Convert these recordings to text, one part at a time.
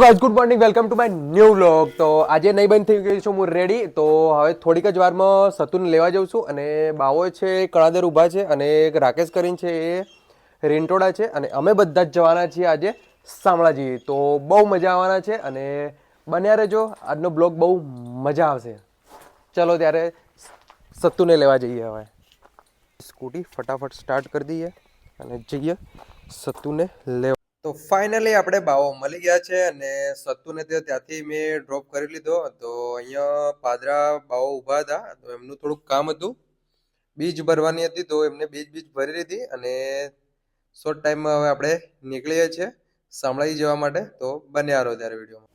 Guys good morning welcome to my new vlog. તો આજે નહીં બંધ થઈ ગઈ છું હું રેડી. તો હવે થોડીક જ વારમાં સતુને લેવા જાઉં છું અને બાવો છે કળાદર ઊભા છે અને એક રાકેશ કરીને છે એ રીંટોડા છે અને અમે બધા જ જવાના છીએ આજે શામળાજી. તો બહુ મજા આવવાના છે અને બન્યા રહેજો, આજનો બ્લોગ બહુ મજા આવશે. ચલો ત્યારે સતુને લેવા જઈએ. હવે સ્કૂટી ફટાફટ સ્ટાર્ટ કરી દઈએ અને જઈએ સતુને લેવા. તો ફાઇનલી આપણે બાવો મળી ગયા છે અને સતુને ત્યાંથી મેં ડ્રોપ કરી લીધો. તો અહીંયા પાદરા બાવો ઊભા હતા તો એમનું થોડુંક કામ હતું, બીજ ભરવાની હતી તો એમને બીજ ભરી લીધી અને શોર્ટ ટાઈમમાં હવે આપણે નીકળીએ છીએ શામળાજી જવા માટે. તો બન્યા રહો ત્યારે વિડીયોમાં.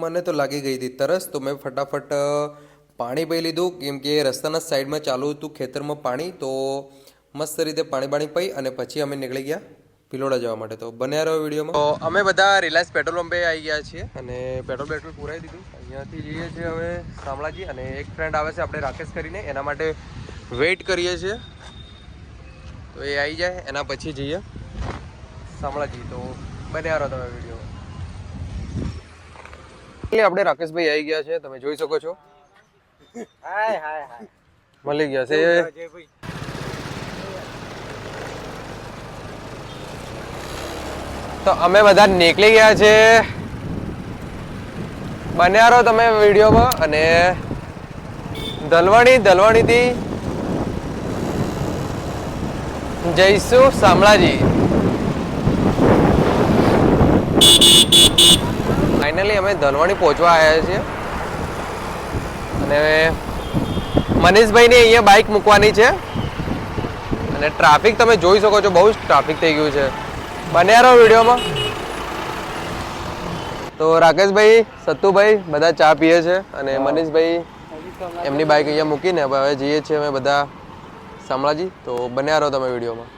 મને તો લાગી ગઈ હતી તરસ, તો મેં ફટાફટ પાણી પી લીધું કેમ કે રસ્તાના સાઈડમાં ચાલુ હતું ખેતરમાં પાણી. તો મસ્ત રીતે પાણી પી અને પછી અમે નીકળી ગયા પિલોડા જવા માટે. તો બન્યા રહ્યો વિડીયોમાં. તો અમે બધા રિલાયન્સ પેટ્રોલ પંપે આવી ગયા છીએ અને પેટ્રોલ પુરાઈ દીધું. અહીંયાથી જઈએ છીએ હવે શામળાજી અને એક ફ્રેન્ડ આવે છે આપણે રાકેશ કરીને, એના માટે વેઇટ કરીએ છીએ. તો એ આવી જાય એના પછી જઈએ શામળાજી. તો બન્યા રહો તમે વિડીયોમાં. આપણે રાકેશભાઈ આવી ગયા છે, તમે જોઈ શકો છો. મળી ગયા છે. તો અમે બધા નીકળી ગયા છે. બન્યા રહો તમે વિડીયોમાં અને દલવાણીથી જઈશું શામળાજી. ફાઇનલી અમે દલવાણી પહોંચવા આવ્યા છીએ અને મનીષભાઈને અહીંયા બાઇક મૂકવાની છે અને ટ્રાફિક તમે જોઈ શકો છો, બહુ જ ટ્રાફિક થઈ ગયું છે. બન્યા રહો વિડીયોમાં. તો રાકેશભાઈ, સતુભાઈ બધા ચા પીએ છે અને મનીષભાઈ એમની બાઇક અહીંયા મૂકીને હવે જઈએ છીએ અમે બધા શામળાજી. તો બન્યા રહો તમે વિડીયોમાં.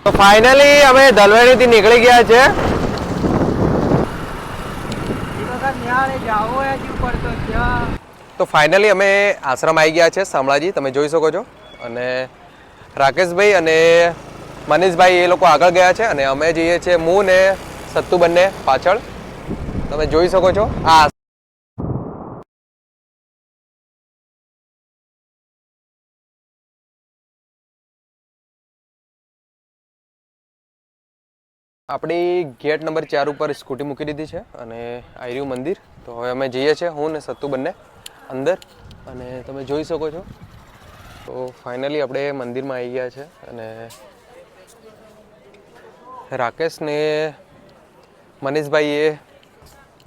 તો ફાઇનલી અમે દલવાણીથી નીકળી ગયા છે. તો ફાઇનલી અમે આશ્રમ આવી ગયા છે શામળાજી, તમે જોઈ શકો છો. અને રાકેશભાઈ અને મનીષભાઈ એ લોકો આગળ ગયા છે અને અમે જઈએ છીએ હું ને સત્તુ બંને પાછળ, તમે જોઈ શકો છો. આ આપણી ગેટ નંબર 4 ઉપર સ્કૂટી મૂકી દીધી છે અને આ રહ્યું મંદિર. તો હવે અમે જઈએ છીએ હું ને સત્તુ બંને અંદર અને તમે જોઈ શકો છો. તો ફાઇનલી આપણે મંદિરમાં આવી ગયા છે અને રાકેશ ને મનીષભાઈ એ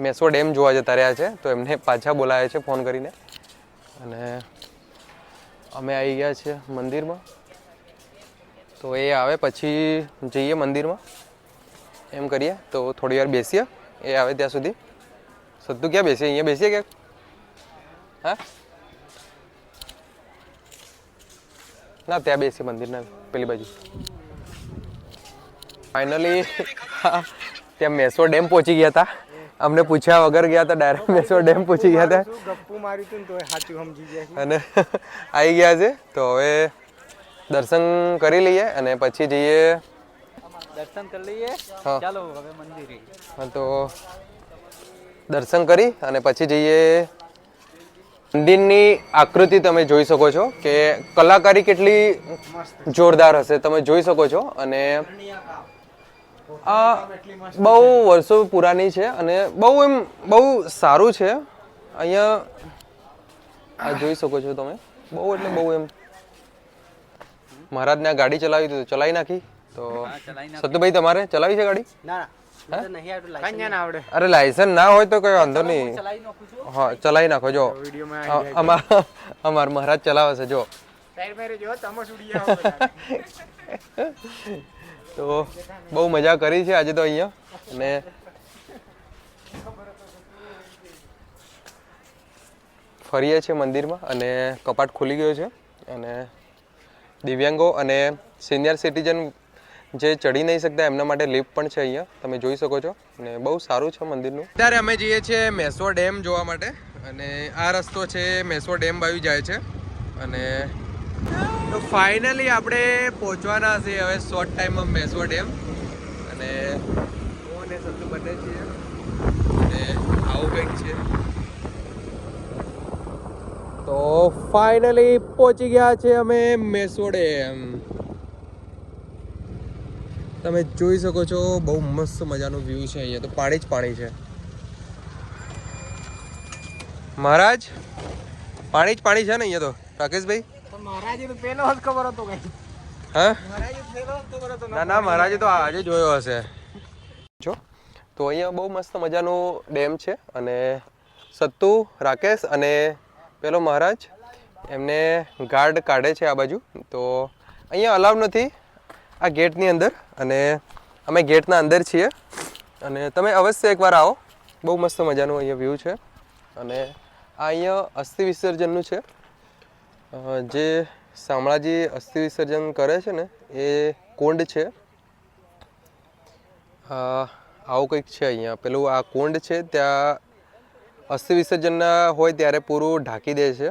મેસો ડેમ જોવા જતા રહ્યા છે તો એમને પાછા બોલાયા છે ફોન કરીને અને અમે આવી ગયા છીએ મંદિરમાં. તો એ આવે પછી જઈએ મંદિરમાં, એમ કરીએ. તો થોડી વાર બેસીએ, એ આવે ત્યાં સુધી. સત્તુ ક્યાં બેસીએ? અહીંયા બેસીએ ક્યાંક? હા ના, ત્યાં બેસીએ મંદિરના પેલી બાજુ. ફાઇનલી ત્યાં મેસો ડેમ પહોંચી ગયા હતા. અમને પૂછ્યા વગર ગયા હતા, ડાયરેક્ટ મેસો ડેમ પહોંચી ગયા હતા અને આવી ગયા છે. તો હવે દર્શન કરી લઈએ અને પછી જઈએ. દર્શન કરી લઈએ. ચાલો હવે મંદિરે. હા, તો દર્શન કરી અને પછી જઈએ. મંદિરની આકૃતિ તમે જોઈ શકો છો કે કલાકારી કેટલી જોરદાર હશે, તમે જોઈ શકો છો. અને આ બહુ વર્ષો પુરાની છે અને બહુ સારું છે. અહીંયા આ જોઈ શકો છો તમે. બહુ એટલે બહુ એમ મહારાજને ગાડી ચલાવી તો ચલાવી નાખી. તો સતુભાઈ તમારે ચલાવી છે ગાડી? અરે લાયસન્સ ના હોય તો કઈ વાંધો નહીં. હા, ચલાવી નાખો. જો અમાર મહારાજ ચલાવે છે. જો તો બહુ મજા કરી છે આજે તો અહીંયા. અને ફરીએ છીએ મંદિરમાં અને કપાટ ખુલી ગયો છે અને દિવ્યાંગો અને સિનિયર સિટીઝન જે ચડી નહીં શકતા એમના માટે લિફ્ટ પણ છે અહીંયા, તમે જોઈ શકો છો. અને બહુ સારું છે મંદિરનું. અત્યારે અમે જઈએ છીએ મેસો ડેમ જોવા માટે અને આ રસ્તો છે મેસો ડેમ બાજુ જાય છે. અને તો ફાઇનલી આપણે પહોંચવાના છીએ હવે શોર્ટ ટાઈમમાં મેસો ડેમ અને હું અને સત્તુ બંને છીએ અને કંઈક છે. તો ફાઇનલી પહોંચી ગયા છે અમે મેસોડ ડેમ. તમે જોઈ શકો છો બહુ મસ્ત મજાનો વ્યૂ છે. અહીંયા તો પાણી જ પાણી છે. મહારાજ પાણી જ પાણી છે ને અહીંયા તો રાકેશભાઈ? મહારાજે તો પેલો જ ખબર હતો કઈ. હા મહારાજે પેલો જ ખબર હતો. ના ના મહારાજે તો આજે જોયો હશે. જો તો અહીંયા બહુ મસ્ત મજાનો ડેમ છે અને સત્તુ, રાકેશ અને પેલો મહારાજ એમને ગાર્ડ કાઢે છે આ બાજુ. તો અહીંયા અલાવ નથી આ ગેટની અંદર અને અમે ગેટના અંદર છીએ અને તમે અવશ્ય એકવાર આવો. બહુ મસ્ત મજાનું અહીંયા વ્યૂ છે અને આ અહીંયા અસ્થિ વિસર્જનનું છે. જે શામળાજી અસ્થિ વિસર્જન કરે છે ને એ કુંડ છે. આવું કંઈક છે અહીંયા. પેલું આ કુંડ છે ત્યાં અસ્થિ વિસર્જનના હોય ત્યારે પૂરું ઢાંકી દે છે.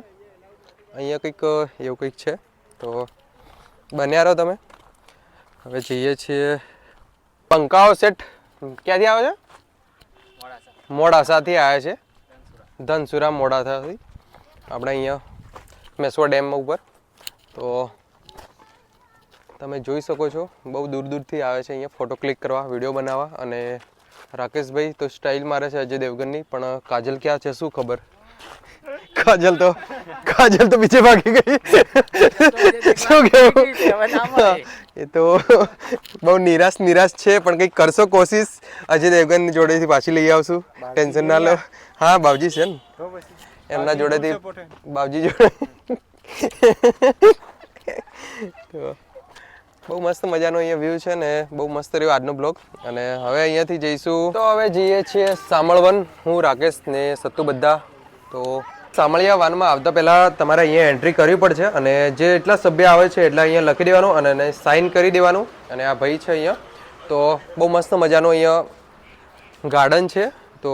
અહીંયા કંઈક એવું કંઈક છે. તો બન્યા રહો તમે. હવે જઈએ છીએ પંકાઓ સેટ. ક્યાંથી આવે છે? મોડાસાથી આવ્યા છે. ધનસુરા મોડાસાથી આપણે અહીંયા મેસવા ડેમ ઉપર. તો તમે જોઈ શકો છો બહુ દૂર દૂરથી આવે છે અહીંયા ફોટો ક્લિક કરવા, વિડીયો બનાવવા. અને રાકેશભાઈ તો સ્ટાઇલ મારે છે અજય દેવગનની, પણ કાજલ ક્યાં છે શું ખબર? કાજલ તો પીછે ભાગી ગઈ. શું કેવું? એ તો બહુ નિરાશ છે, પણ કંઈક કરશો કોશિશ. અજય દેવગન જોડેથી પાછી લઈ આવશું, ટેન્શન ના લો. હા બાવજી છે ને એમના જોડેથી, બાવજી જોડે. તો બહુ મસ્ત મજાનો અહીંયા વ્યૂ છે ને બહુ મસ્ત રહ્યો આજનો બ્લોગ. અને હવે અહીંયાથી જઈશું તો હવે જઈએ છીએ સામળવન. હું રાકેશ ને સત્તુ બધા. તો સામળિયા વાનમાં આવતા પહેલાં તમારે અહીંયા એન્ટ્રી કરવી પડશે અને જે એટલા સભ્ય આવે છે એટલા અહીંયા લખી દેવાનું અને સાઇન કરી દેવાનું. અને આ ભાઈ છે અહીંયા. તો બહુ મસ્ત મજાનો અહીંયા ગાર્ડન છે. તો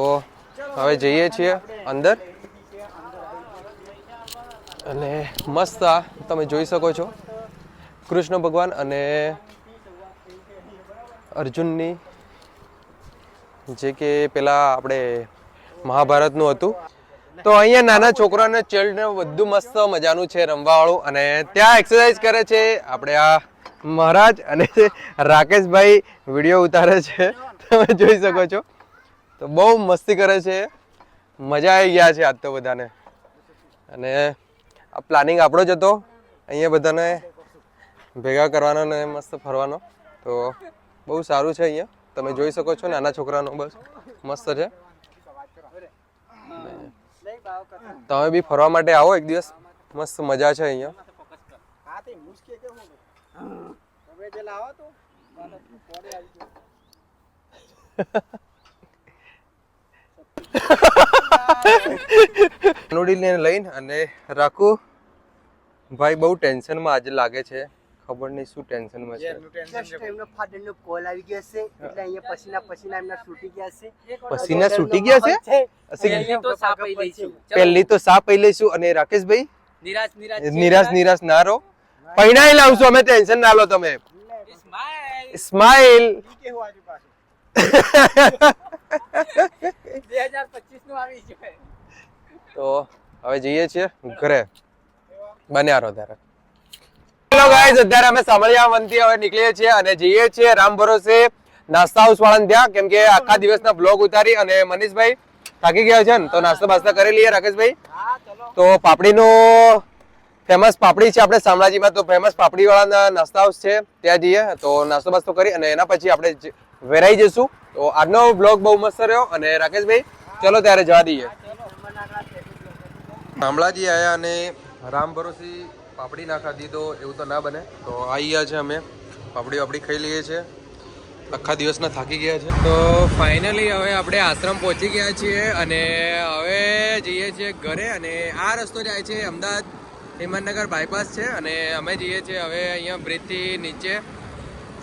હવે જઈએ છીએ અંદર અને મસ્ત આ તમે જોઈ શકો છો કૃષ્ણ ભગવાન અને અર્જુનની જે કે પેલા આપણે મહાભારતનું હતું. તો અહીંયા નાના છોકરાને ચિલ્ડ્રન બધું મસ્ત મજાનું છે રમવાવાળું. અને ત્યાં એક્સરસાઇઝ કરે છે આપણે આ મહારાજ અને રાકેશભાઈ વિડીયો ઉતારે છે. તમે જોઈ શકો છો. તો બહુ મસ્તી કરે છે. મજા આવી ગયા છે આજ તો બધાને. અને આ પ્લાનિંગ આપણો જ હતો અહીંયા બધાને ભેગા કરવાનો ને મસ્ત ફરવાનો. તો બહુ સારું છે અહીંયા તમે જોઈ શકો છો. નાના છોકરાનો બસ મસ્ત છે. તમે બી ફરવા માટે આવો એક દિવસ, મસ્ત મજા છે અહીંયા. નોડીને લઈને અને રાખું ભાઈ બહુ ટેન્શનમાં આજે લાગે છે. ખબર નહીં શું ટેન્શનમાં છે. એમનો ફાધરનો કોલ આવી ગયો છે એટલે અહીંયા પસીના એમના છૂટી ગયા છે. પસીના છૂટી ગયા છે. પહેલી તો સા પી લઈશું. અને રાકેશભાઈ નિરાશ ના રહો, પૈણાઈ લાવશું અમે, ટેન્શન ના લો તમે. સ્માઈલ. 2025 નું આવી છે. તો હવે જઈએ છીએ ઘરે. બન્યા રહો ત્યારે. હેલો ગાઈઝ, અત્યારે અમે સામળિયા વનથી હવે નીકળીએ છીએ અને જઈએ છીએ રામ ભરોસે નાસ્તા હાઉસ વાળાને ત્યાં. કેમ કે આખા દિવસના બ્લોગ ઉતારી અને મનીષભાઈ થાકી ગયા છે ને તો નાસ્તો બાસ્તા કરી લઈએ. રાકેશભાઈ તો પાપડીનું ફેમસ પાપડી છે આપણે શામળાજીમાં, તો ફેમસ પાપડી વાળાના નાસ્તા હાઉસ છે ત્યાં જઈએ. તો નાસ્તો બાસ્તો કરી અને એના પછી આપણે વેરાઈ જઈશું. તો આજનો બ્લોગ બહુ મસ્ત રહ્યો. અને રાકેશભાઈ ચલો ત્યારે જવા દઈએ. શામળાજી આવ્યા અને રામ ભરોસી પાપડી ના ખાધી તો એવું તો ના બને. તો આવી ગયા છે અમે, પાપડી વાપડી ખાઈ લઈએ છીએ. આખા દિવસના થાકી ગયા છે. તો ફાઇનલી હવે આપણે આશ્રમ પહોંચી ગયા છીએ અને હવે જઈએ છીએ ઘરે. અને આ રસ્તો જાય છે અમદાવાદ હિંમતનગર બાયપાસ છે. અને અમે જઈએ છીએ હવે અહીંયા બ્રિજથી નીચે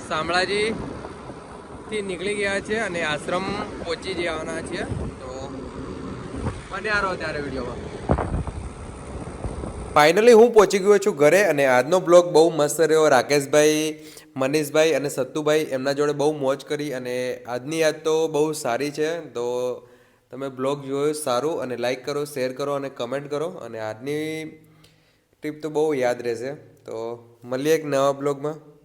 શામળાજીથી નીકળી ગયા છે અને આશ્રમ પહોંચી જવાના છીએ. તો બન્યા રહો ત્યારે વિડીયોમાં. ફાઇનલી હું પહોંચી ગયો છું ઘરે અને આજનો બ્લોગ બહુ મસ્ત રહ્યો. રાકેશભાઈ, મનીષભાઈ અને સત્તુભાઈ એમના જોડે બહુ મોજ કરી અને આજની યાદ તો બહુ સારી છે. તો તમે બ્લોગ જોયો સારું, અને લાઈક કરો, શેર કરો અને કમેન્ટ કરો. અને આજની ટીપ તો બહુ યાદ રહેશે. તો મળીએ એક નવા બ્લોગમાં.